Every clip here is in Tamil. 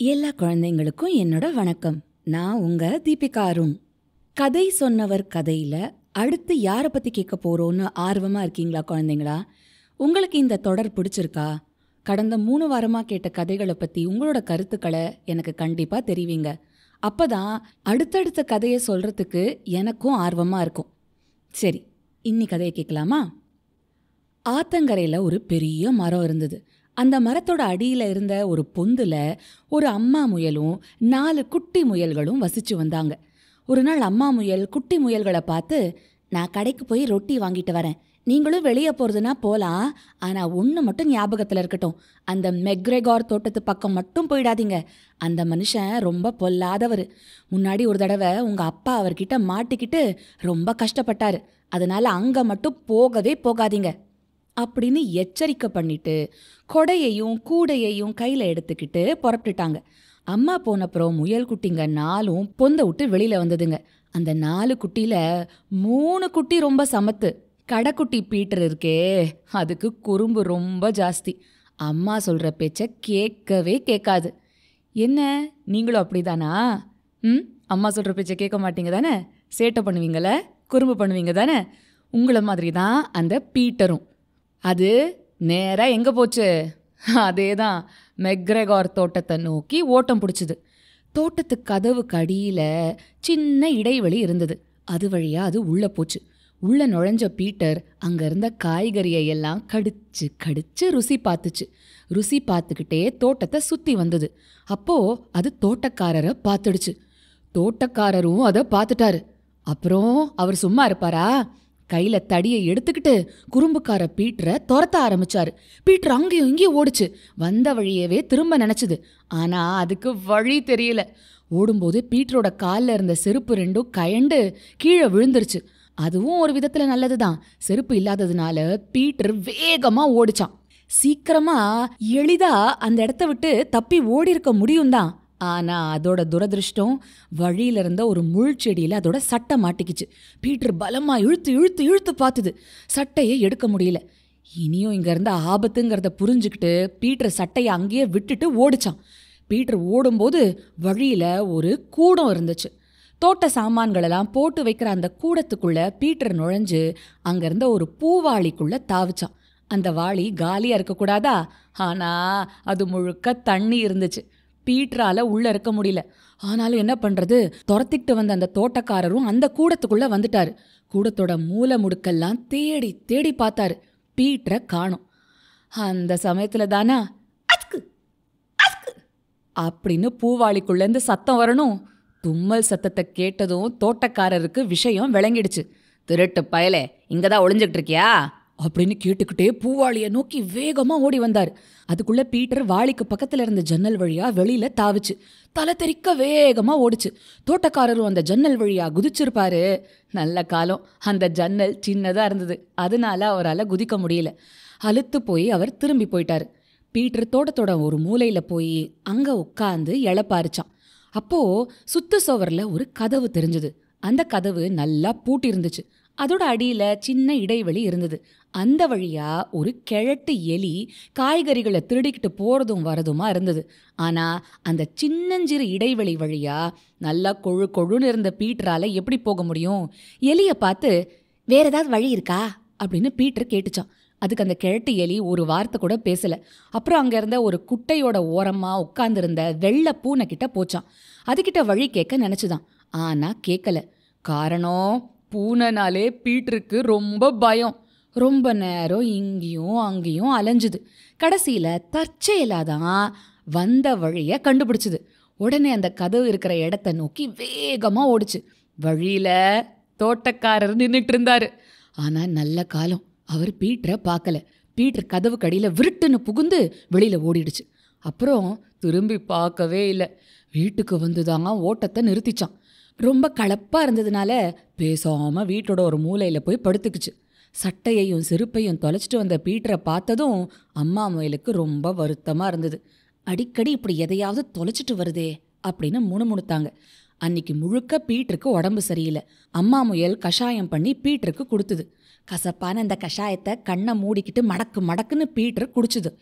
எல்லா குழந்தைங்களுக்கும் என்னோட வணக்கம். நான் உங்க தீபிகா அருண். கதை சொன்னவர் கதையில அடுத்து யாரை பத்தி கேட்க போறோம்னு ஆர்வமா இருக்கீங்களா குழந்தைங்களா? உங்களுக்கு இந்த தொடர் பிடிச்சிருக்கா? கடந்த 3 வாரமா கேட்ட கதைகளை பத்தி உங்களோட கருத்துக்களை எனக்கு கண்டிப்பா தெரிவிங்க. அப்பதான் அடுத்தடுத்த கதையை சொல்றதுக்கு எனக்கும் ஆர்வமா இருக்கும். சரி, இன்னி கதையை கேட்கலாமா? ஆத்தங்கரையில ஒரு பெரிய மரம் இருந்தது. அந்த மரத்தோட அடியில இருந்த ஒரு பொந்துல ஒரு அம்மா முயலும் 4 குட்டி முயல்களும் வசிச்சு வந்தாங்க. ஒரு நாள் அம்மா முயல் குட்டி முயல்களை பார்த்து, நான் கடைக்கு போய் ரொட்டி வாங்கிட்டு வரேன், நீங்களும் வெளியே போறதுன்னா போலாம், ஆனா ஒன்று மட்டும் ஞாபகத்துல இருக்கட்டும், அந்த மெக்ரெகார் தோட்டத்து பக்கம் மட்டும் போயிடாதீங்க. அந்த மனுஷன் ரொம்ப பொல்லாதவர். முன்னாடி ஒரு தடவை உங்க அப்பா அவர்கிட்ட மாட்டிக்கிட்டு ரொம்ப கஷ்டப்பட்டாரு. அதனால அங்க மட்டும் போகவே போகாதீங்க அப்படின்னு எச்சரிக்கை பண்ணிட்டு கொடையையும் கூடையையும் கையில எடுத்துக்கிட்டு புறப்பட்டுட்டாங்க. அம்மா போனப்புறம் முயல் குட்டிங்க 4ம் பொந்த விட்டு வெளியில வந்ததுங்க. அந்த 4 குட்டியில 3 குட்டி ரொம்ப சமத்து. கடைக்குட்டி பீட்டர் இருக்கே, அதுக்கு குறும்பு ரொம்ப ஜாஸ்தி. அம்மா சொல்ற பேச்ச கேட்கவே கேட்காது. என்ன, நீங்களும் அப்படிதானா? அம்மா சொல்ற பேச்ச கேட்க மாட்டீங்க தானே? சேட்டை பண்ணுவீங்கள, குறும்பு பண்ணுவீங்க தானே? உங்களை மாதிரி தான் அந்த பீட்டரும். அது நேரா எங்க போச்சு? அதேதான், மெக்ரெகார் தோட்டத்தை நோக்கி ஓட்டம் பிடிச்சிது. தோட்டத்து கதவுக்கு அடியில சின்ன இடைவெளி இருந்தது. அது வழியா அது உள்ள போச்சு. உள்ள நுழைஞ்ச பீட்டர் அங்க இருந்த காய்கறியை எல்லாம் கடிச்சு கடிச்சு ருசி பார்த்துச்சு. ருசி பார்த்துக்கிட்டே தோட்டத்தை சுத்தி வந்தது. அப்போ அது தோட்டக்காரரை பார்த்துடுச்சு. தோட்டக்காரரும் அதை பார்த்துட்டாரு. அப்புறம் அவர் சும்மா இருப்பாரா? கையில தடியை எடுத்துக்கிட்டு குறும்புக்கார பீட்டரை துரத்த ஆரம்பிச்சாரு. பீட்டர் அங்கேயும் இங்கேயும் ஓடிச்சு. வந்த வழியவே திரும்ப நினைச்சுது. ஆனா அதுக்கு வழி தெரியல. ஓடும்போது பீட்டரோட காலில் இருந்த செருப்பு 2ம் கயண்டு கீழே விழுந்துருச்சு. அதுவும் ஒரு விதத்துல நல்லதுதான். செருப்பு இல்லாததுனால பீட்டர் வேகமா ஓடிச்சான். சீக்கிரமா எளிதா அந்த இடத்த விட்டு தப்பி ஓடி இருக்க முடியும் தான். ஆனா அதோட துரதிருஷ்டம், வழியில இருந்த ஒரு முள் செடியில அதோட சட்டை மாட்டிக்கிச்சு. பீட்டர் பலமா இழுத்து இழுத்து இழுத்து பார்த்துது. சட்டையை எடுக்க முடியல. இனியும் இங்க இருந்த ஆபத்துங்கிறத புரிஞ்சுக்கிட்டு பீட்டர் சட்டையை அங்கேயே விட்டுட்டு ஓடிச்சான். பீட்டர் ஓடும்போது வழியில ஒரு கூடம் இருந்துச்சு. தோட்ட சாமான்களெல்லாம் போட்டு வைக்கிற அந்த கூடத்துக்குள்ள பீட்டர் நுழைஞ்சு அங்க இருந்த ஒரு பூவாளிக்குள்ள தாவிச்சான். அந்த வாளி காலியா இருக்கக்கூடாதா? ஆனா அது முழுக்க தண்ணி இருந்துச்சு. பீட்டரால உள்ள இருக்க முடியல. ஆனாலும் என்ன பண்றது? துரத்திட்டு வந்த அந்த தோட்டக்காரரும் அந்த கூடத்துக்குள்ள வந்துட்டாரு. கூடத்தோட மூல முடுக்கெல்லாம் தேடி தேடி பார்த்தாரு. பீட்டரை காணோம். அந்த சமயத்துல தானா அஸ்கு அஸ்கு அப்படின்னு பூவாளிக்குள்ள இருந்து சத்தம் வரணும். தும்மல் சத்தத்தை கேட்டதும் தோட்டக்காரருக்கு விஷயம் விளங்கிடுச்சு. திருட்டு பயலே, இங்கதான் ஒளிஞ்சுக்கிட்டு இருக்கியா அப்படின்னு கேட்டுக்கிட்டே பூவாளியை நோக்கி வேகமா ஓடி வந்தார். அதுக்குள்ள பீட்டர் வாளிக்கு பக்கத்துல இருந்த ஜன்னல் வழியா வெளியில தாவிச்சு தலை தெறிக்க வேகமா ஓடிச்சு. தோட்டக்காரரும் அந்த ஜன்னல் வழியா குதிச்சிருப்பாரு. நல்ல காலம், அந்த ஜன்னல் சின்னதா இருந்தது. அதனால அவரால் குதிக்க முடியல. அலுத்து போய் அவர் திரும்பி போயிட்டாரு. பீட்டர் தோட்டத்தோட ஒரு மூலையில போய் அங்க உட்காந்து இளப்பாரிச்சான். அப்போ சுத்து சுவர்ல ஒரு கதவு தெரிஞ்சது. அந்த கதவு நல்லா பூட்டி இருந்துச்சு. அதோட அடியில சின்ன இடைவெளி இருந்தது. அந்த வழியா ஒரு கிழட்டு எலி காய்கறிகளை திருடிக்கிட்டு போறதும் வரதுமா இருந்தது. ஆனா அந்த சின்னஞ்சிறு இடைவெளி வழியா நல்லா கொழு கொழுன்னு இருந்த பீட்டரால எப்படி போக முடியும்? எலிய பார்த்து, வேற ஏதாவது வழி இருக்கா அப்படின்னு பீட்டர் கேட்டுச்சான். அதுக்கு அந்த கிழட்டு எலி ஒரு வார்த்தை கூட பேசல. அப்புறம் அங்க இருந்த ஒரு குட்டையோட ஓரமா உட்கார்ந்திருந்த வெள்ளை பூனை கிட்ட போச்சான். அதுகிட்ட வழி கேட்க நினைச்சுதான். ஆனா கேட்கல. காரணம், பூனைனாலே பீட்டருக்கு ரொம்ப பயம். ரொம்ப நேரம் இங்கேயும் அங்கேயும் அலைஞ்சுது. கடைசியில தற்செயலாதான் வந்த வழிய கண்டுபிடிச்சுது. உடனே அந்த கதவு இருக்கிற இடத்த நோக்கி வேகமா ஓடிச்சு. வழியில தோட்டக்காரர் நின்றுட்டு இருந்தாரு. ஆனா நல்ல காலம், அவர் பீட்டரை பார்க்கல. பீட்டர் கதவு கடியில விருட்டுன்னு புகுந்து வெளியில ஓடிடுச்சு. அப்புறம் திரும்பி பார்க்கவே இல்லை. வீட்டுக்கு வந்துதாங்க ஓட்டத்தை நிறுத்திச்சான். ரொம்ப களைப்பா இருந்ததுனால பேசாம வீட்டோட ஒரு மூலையில போய் படுத்துக்குச்சு. சட்டையையும் செருப்பையும் தொலைச்சிட்டு வந்த பீட்டரை பார்த்ததும் அம்மா முயலுக்கு ரொம்ப வருத்தமா இருந்தது. அடிக்கடி இப்படி எதையாவது தொலைச்சிட்டு வருதே அப்படின்னு முணுமுணுத்தாங்க. அன்னைக்கு முழுக்க பீட்டருக்கு உடம்பு சரியில்லை. அம்மா முயல் கஷாயம் பண்ணி பீட்டருக்கு கொடுத்துது. கசப்பான அந்த கஷாயத்தை கண்ணை மூடிக்கிட்டு மடக்கு மடக்குன்னு பீட்டர் குடிச்சுது.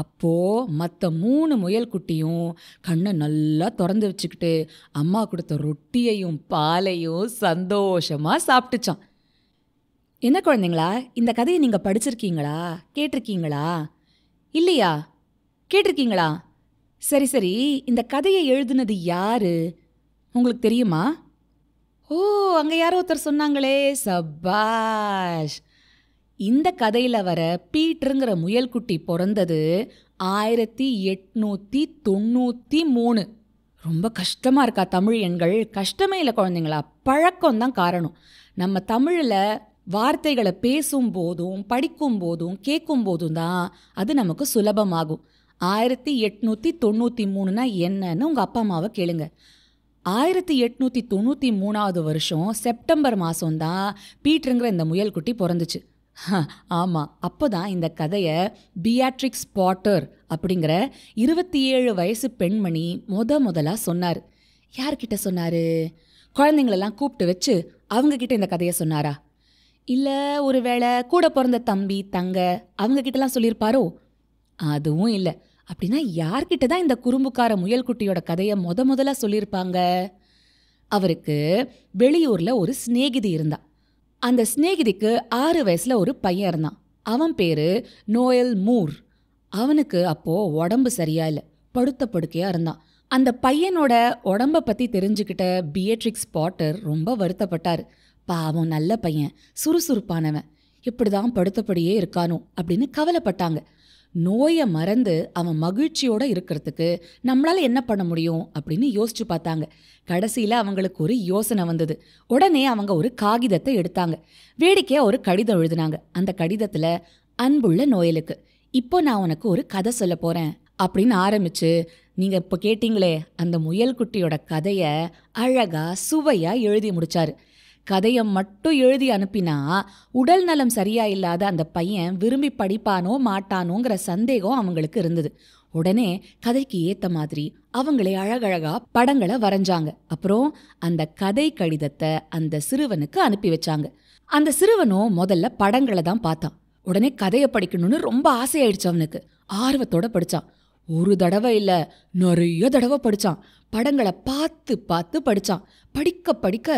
அப்போ மற்ற 3 முயல் குட்டியும் கண்ணை நல்லா திறந்து வச்சுக்கிட்டு அம்மா கொடுத்த ரொட்டியையும் பாலையும் சந்தோஷமா சாப்பிட்டுச்சான். என்ன குழந்தைங்களா, இந்த கதையை நீங்க படிச்சிருக்கீங்களா, கேட்டிருக்கீங்களா? இல்லையா? கேட்டிருக்கீங்களா? சரி சரி, இந்த கதையை எழுதுனது யாரு உங்களுக்கு தெரியுமா? ஓ, அங்க யாரோ ஒருத்தர் சொன்னாங்களே, சபாஷ். இந்த கதையில வர பீட்டருங்கிற முயல்குட்டி பிறந்தது 1893. ரொம்ப கஷ்டமா இருக்கா தமிழ் எண்கள்? கஷ்டமே இல்லை குழந்தைங்களா, பழக்கம்தான் காரணம். நம்ம தமிழில் வார்த்தைகளை பேசும் போதும் படிக்கும் போதும் கேட்கும் போதும் தான் அது நமக்கு சுலபமாகும். 1893னா என்னன்னு உங்கள் அப்பா அம்மாவை கேளுங்க. 1893 வருஷம் செப்டம்பர் மாதம்தான் பீட்டருங்கிற இந்த முயல்குட்டி பிறந்துச்சு. ஆமாம், அப்போ தான் இந்த கதையை பியாட்ரிக்ஸ் பாட்டர் அப்படிங்கிற 27 வயசு பெண்மணி முதலாக சொன்னார். யார்கிட்ட சொன்னார்? குழந்தைங்களெல்லாம் கூப்பிட்டு வச்சு அவங்கக்கிட்ட இந்த கதையை சொன்னாரா? இல்லை ஒருவேளை கூட பிறந்த தம்பி தங்க அவங்கக்கிட்டலாம் சொல்லியிருப்பாரோ? அதுவும் இல்லை. அப்படின்னா யார்கிட்ட தான் இந்த குறும்புக்கார முயல்குட்டியோட கதையை முதலாக சொல்லியிருப்பாங்க? அவருக்கு வெளியூரில் ஒரு சிநேகிதி இருந்தா. அந்த சிநேகிதிக்கு 6 வயசில் ஒரு பையன் இருந்தான். அவன் பேர் நோயல் மூர். அவனுக்கு அப்போது உடம்பு சரியா இல்லை, படுத்த படுக்கையாக இருந்தான். அந்த பையனோட உடம்பை பற்றி தெரிஞ்சுக்கிட்ட பியாட்ரிக்ஸ் பாட்டர் ரொம்ப வருத்தப்பட்டார். பாவம், நல்ல பையன், சுறுசுறுப்பானவன், இப்படிதான் படுத்தபடியே இருக்கானோ அப்படின்னு கவலைப்பட்டாங்க. நோயை மறந்து அவன் மகிழ்ச்சியோட இருக்கிறதுக்கு நம்மளால என்ன பண்ண முடியும் அப்படின்னு யோசிச்சு பார்த்தாங்க. கடைசியில் அவங்களுக்கு ஒரு யோசனை வந்தது. உடனே அவங்க ஒரு காகிதத்தை எடுத்தாங்க. வேடிக்கையாக ஒரு கடிதம் எழுதினாங்க. அந்த கடிதத்தில், அன்புள்ள நோயலுக்கு, இப்போ நான் உனக்கு ஒரு கதை சொல்ல போகிறேன் அப்படின்னு ஆரம்பிச்சு, நீங்கள் இப்போ கேட்டீங்களே அந்த முயல்குட்டியோட கதையை அழகாக சுவையாக எழுதி முடிச்சாரு. கதையை மட்டும் எழுதி அனுப்பினா உடல் நலம் சரியா இல்லாத அந்த பையன் விரும்பி படிப்பானோ மாட்டானோங்கிற சந்தேகம் அவங்களுக்கு இருந்தது. உடனே கதைக்கு ஏத்த மாதிரி அவங்களே அழகழகா படங்களை வரைஞ்சாங்க. அப்புறம் அந்த கதை கடிதத்தை அந்த சிறுவனுக்கு அனுப்பி வச்சாங்க. அந்த சிறுவனும் முதல்ல படங்களை தான் பார்த்தான். உடனே கதையை படிக்கணும்னு ரொம்ப ஆசையாயிடுச்சு அவனுக்கு. ஆர்வத்தோட படிச்சான். ஒரு தடவை இல்லை, நிறைய தடவை படிச்சான். படங்களை பார்த்து பார்த்து படிச்சான். படிக்க படிக்க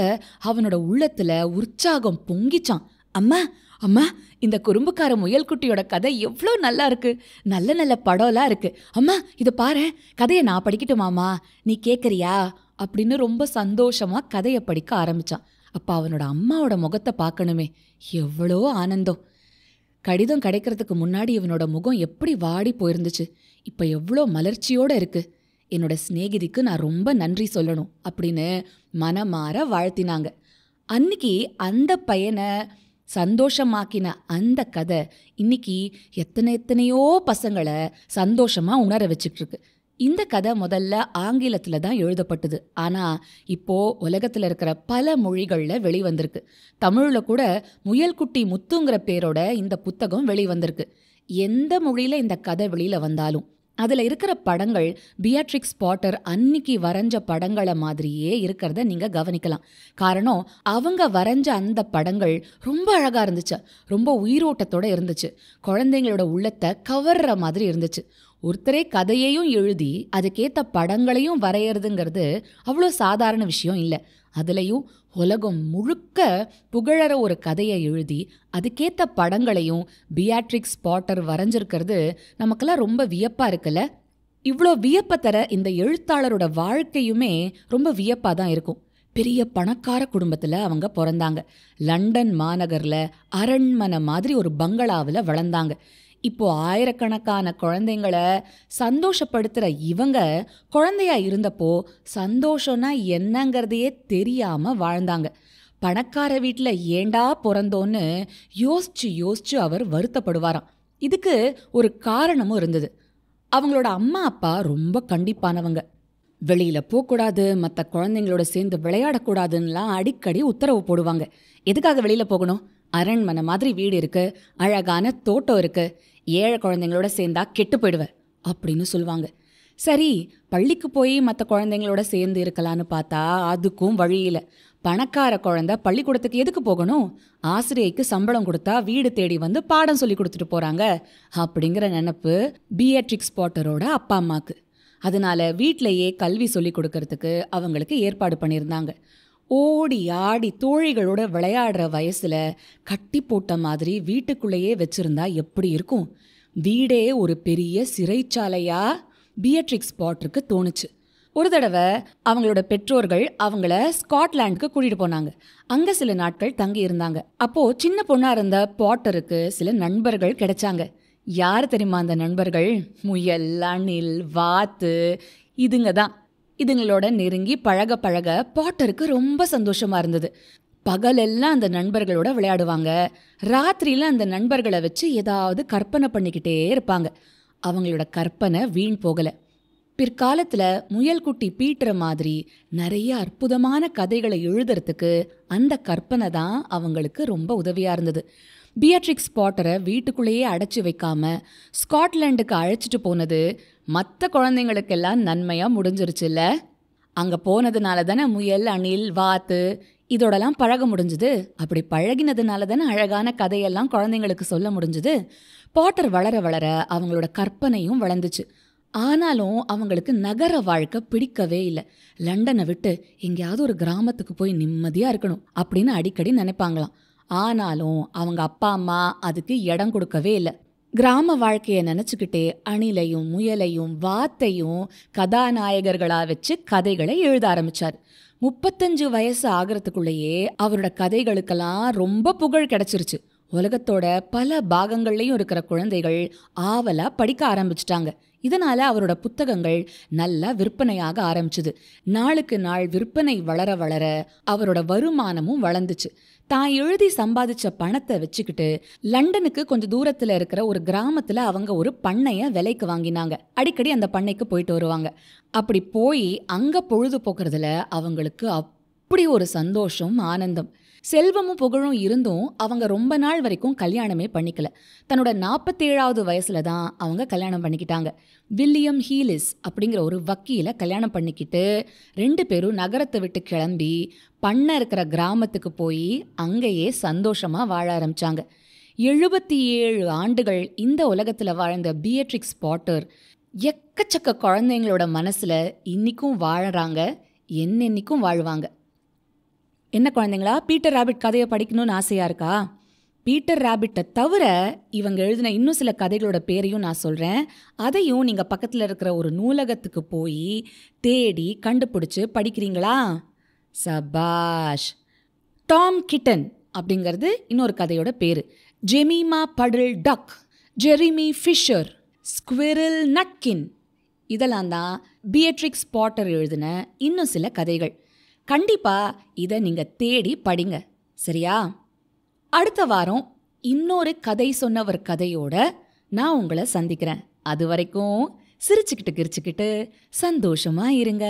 அவனோட உள்ளத்துல உற்சாகம் பொங்கிச்சான். அம்மா அம்மா, இந்த குறும்புக்கார முயல்குட்டியோட கதை எவ்வளோ நல்லா இருக்கு, நல்ல நல்ல படம்லாம் இருக்கு. அம்மா இதை பாரு, கதையை நான் படிக்கட்டுமாமா, நீ கேட்குறியா அப்படின்னு ரொம்ப சந்தோஷமா கதையை படிக்க ஆரம்பிச்சான். அப்போ அவனோட அம்மாவோட முகத்தை பார்க்கணுமே, எவ்வளோ ஆனந்தம். கடிதம் கிடைக்கிறதுக்கு முன்னாடி இவனோட முகம் எப்படி வாடி போயிருந்துச்சு, இப்போ எவ்வளோ மலர்ச்சியோடு இருக்கு. என்னோட சிநேகிதிக்கு நான் ரொம்ப நன்றி சொல்லணும் அப்படின்னு மனமாற வாழ்த்தினாங்க. அன்னைக்கு அந்த பையனை சந்தோஷமாக்கின அந்த கதை இன்னைக்கு எத்தனையோ பசங்களை சந்தோஷமா உணர வச்சுட்டு இருக்கு. இந்த கதை முதல்ல ஆங்கிலத்தில் தான் எழுதப்பட்டது. ஆனால் இப்போ உலகத்தில் இருக்கிற பல மொழிகளில் வெளிவந்திருக்கு. தமிழில் கூட முயல்குட்டி முத்துங்கிற பேரோட இந்த புத்தகம் வெளிவந்திருக்கு. எந்த மொழியில் இந்த கதை வெளியில் வந்தாலும் அதில் இருக்கிற படங்கள் பியாட்ரிக்ஸ் பாட்டர் அன்னைக்கு வரைஞ்ச படங்களை மாதிரியே இருக்கிறத நீங்கள் கவனிக்கலாம். காரணம், அவங்க வரைஞ்ச அந்த படங்கள் ரொம்ப அழகாக இருந்துச்சு, ரொம்ப உயிரோட்டத்தோடு இருந்துச்சு, குழந்தைங்களோட உள்ளத்தை கவர்ற மாதிரி இருந்துச்சு. ஒருத்தரே கதையையும் எழுதி அதுக்கேற்ற படங்களையும் வரைகிறதுங்கிறது அவ்வளோ சாதாரண விஷயம் இல்லை. அதுலேயும் உலகம் முழுக்க புகழற ஒரு கதையை எழுதி அதுக்கேற்ற படங்களையும் பியாட்ரிக்ஸ் பாட்டர் வரைஞ்சிருக்கிறது நமக்கெல்லாம் ரொம்ப வியப்பாக இருக்குல்ல. இவ்வளோ வியப்பை தர இந்த எழுத்தாளரோட வாழ்க்கையுமே ரொம்ப வியப்பாக தான் இருக்கும். பெரிய பணக்கார குடும்பத்தில் அவங்க பிறந்தாங்க. லண்டன் மாநகரில் அரண்மனை மாதிரி ஒரு பங்களாவில் வளர்ந்தாங்க. இப்போ ஆயிரக்கணக்கான குழந்தைங்களை சந்தோஷப்படுத்துகிற இவங்க குழந்தையா இருந்தப்போ சந்தோஷம்னா என்னங்கிறதையே தெரியாமல் வாழ்ந்தாங்க. பணக்கார வீட்டில் ஏண்டா பிறந்தோன்னு யோசிச்சு அவர் வருத்தப்படுவாராம். இதுக்கு ஒரு காரணமும் இருந்தது. அவங்களோட அம்மா அப்பா ரொம்ப கண்டிப்பானவங்க. வெளியில் போகக்கூடாது, மற்ற குழந்தைங்களோட சேர்ந்து விளையாடக்கூடாதுன்னெலாம் அடிக்கடி உத்தரவு போடுவாங்க. எதுக்காக வெளியில் போகணும்? அரண்மனை மாதிரி வீடு இருக்கு, அழகான தோட்டம் இருக்கு, ஏழை குழந்தைங்களோட சேர்ந்தா கெட்டு போயிடுவேன் அப்படின்னு சொல்லுவாங்க. சரி, பள்ளிக்கு போய் மற்ற குழந்தைங்களோட சேர்ந்து இருக்கலான்னு பார்த்தா அதுக்கும் வழி இல்லை. பணக்கார குழந்தை பள்ளிக்கூடத்துக்கு எதுக்கு போகணும்? ஆசிரியைக்கு சம்பளம் கொடுத்தா வீடு தேடி வந்து பாடம் சொல்லி கொடுத்துட்டு போறாங்க அப்படிங்கிற நினைப்பு பியட்ரிக்ஸ் பாட்டரோட அப்பா அம்மாக்கு. அதனால வீட்டிலேயே கல்வி சொல்லி கொடுக்கறதுக்கு அவங்களுக்கு ஏற்பாடு பண்ணியிருந்தாங்க. ஓடி ஆடி தோழிகளோட விளையாடுற வயசுல கட்டி போட்ட மாதிரி வீட்டுக்குள்ளேயே வச்சிருந்தா எப்படி இருக்கும்? வீடே ஒரு பெரிய சிறைச்சாலையா பியட்ரிக்ஸ் பாட்டருக்கு தோணுச்சு. ஒரு தடவை அவங்களோட பெற்றோர்கள் அவங்கள ஸ்காட்லாண்டுக்கு கூட்டிட்டு போனாங்க. அங்க சில நாட்கள் தங்கி இருந்தாங்க. அப்போ சின்ன பொண்ணா இருந்த பாட்டருக்கு சில நண்பர்கள் கிடைச்சாங்க. யார் தெரியுமா அந்த நண்பர்கள்? முயல், அணில், வாத்து, இதுங்க தான். இதுங்களோட நெருங்கி பழக பழக பாட்டருக்கு ரொம்ப சந்தோஷமா இருந்தது. பகலெல்லாம் அந்த நண்பர்களோட விளையாடுவாங்க. ராத்திரியில அந்த நண்பர்களை வச்சு ஏதாவது கற்பனை பண்ணிக்கிட்டே இருப்பாங்க. அவங்களோட கற்பனை வீண் போகல. பிற்காலத்துல முயல்குட்டி பீட்டுற மாதிரி நிறைய அற்புதமான கதைகளை எழுதுறதுக்கு அந்த கற்பனை தான் அவங்களுக்கு ரொம்ப உதவியா இருந்தது. பியட்ரிக்ஸ் பாட்டரை வீட்டுக்குள்ளேயே அடைச்சி வைக்காம ஸ்காட்லாண்டுக்கு அழைச்சிட்டு போனது மற்ற குழந்தைங்களுக்கெல்லாம் நன்மையா முடிஞ்சிருச்சுல்ல. அங்க போனதுனால தானே முயல், அணில், வாத்து இதோடலாம் பழக முடிஞ்சுது. அப்படி பழகினதுனால தானே அழகான கதையெல்லாம் குழந்தைங்களுக்கு சொல்ல முடிஞ்சுது. பாட்டர் வளர வளர அவங்களோட கற்பனையும் வளர்ந்துச்சு. ஆனாலும் அவங்களுக்கு நகர வாழ்க்கை பிடிக்கவே இல்லை. லண்டனை விட்டு எங்கேயாவது ஒரு கிராமத்துக்கு போய் நிம்மதியா இருக்கணும் அப்படின்னு அடிக்கடி நினைப்பாங்களாம். ஆனாலும் அவங்க அப்பா அம்மா அதுக்கு இடம் கொடுக்கவே இல்லை. கிராம வாழ்க்கையை நினைச்சுக்கிட்டே அணிலையும் முயலையும் வாத்தையும் கதாநாயகர்களா வச்சு கதைகளை எழுத ஆரம்பிச்சார். 35 வயசு ஆகிறதுக்குள்ளேயே அவரோட கதைகளுக்கெல்லாம் ரொம்ப புகழ் கிடைச்சிருச்சு. உலகத்தோட பல பாகங்கள்லயும் இருக்கிற குழந்தைகள் ஆவலா படிக்க ஆரம்பிச்சிட்டாங்க. இதனால அவரோட புத்தகங்கள் நல்லா விற்பனையாக ஆரம்பிச்சுது. நாளுக்கு நாள் விற்பனை வளர வளர அவரோட வருமானமும் வளர்ந்துச்சு. தான் எழுதி சம்பாதிச்ச பணத்தை வச்சுக்கிட்டு லண்டனுக்கு கொஞ்சம் தூரத்துல இருக்கிற ஒரு கிராமத்துல அவங்க ஒரு பண்ணைய விலைக்கு வாங்கினாங்க. அடிக்கடி அந்த பண்ணைக்கு போயிட்டு வருவாங்க. அப்படி போய் அங்க பொழுது போக்குறதுல அவங்களுக்கு அப்படி ஒரு சந்தோஷம், ஆனந்தம். செல்வமும் புகழும் இருந்தும் அவங்க ரொம்ப நாள் வரைக்கும் கல்யாணமே பண்ணிக்கல. தன்னோட 47வது வயசுல தான் அவங்க கல்யாணம் பண்ணிக்கிட்டாங்க. வில்லியம் ஹீலிஸ் அப்படிங்கிற ஒரு வக்கீல கல்யாணம் பண்ணிக்கிட்டு 2 பேரும் நகரத்தை விட்டு கிளம்பி பண்ண இருக்கிற கிராமத்துக்கு போய் அங்கேயே சந்தோஷமா வாழ ஆரம்பிச்சாங்க. 77 ஆண்டுகள் இந்த உலகத்துல வாழ்ந்த பியட்ரிக்ஸ் பாட்டர் எக்கச்சக்க குழந்தைங்களோட மனசுல இன்னிக்கும் வாழறாங்க, என்னென்னிக்கும் வாழ்வாங்க. என்ன குழந்தைங்களா, பீட்டர் ராபிட் கதையை படிக்கணும்னு ஆசையா இருக்கா? பீட்டர் ராபிட்டை தவிர இவங்க எழுதின இன்னும் சில கதைகளோட பேரையும் நான் சொல்கிறேன். அதையும் நீங்கள் பக்கத்தில் இருக்கிற ஒரு நூலகத்துக்கு போய் தேடி கண்டுபிடிச்சு படிக்கிறீங்களா? சபாஷ். டாம் கிட்டன் அப்படிங்கிறது இன்னொரு கதையோட பேர். ஜெமீமா படில் டக், ஜெரிமி ஃபிஷர், ஸ்குவிரில் நட்கின், இதெல்லாம் தான் பியட்ரிக்ஸ் பாட்டர் எழுதின இன்னும் சில கதைகள். கண்டிப்பா இதை நீங்க தேடி படிங்க, சரியா? அடுத்த வாரம் இன்னொரு கதை சொன்னவர் கதையோட நான் உங்களை சந்திக்கிறேன். அது வரைக்கும் சிரிச்சுக்கிட்டு கிரிச்சுக்கிட்டு சந்தோஷமா இருங்க.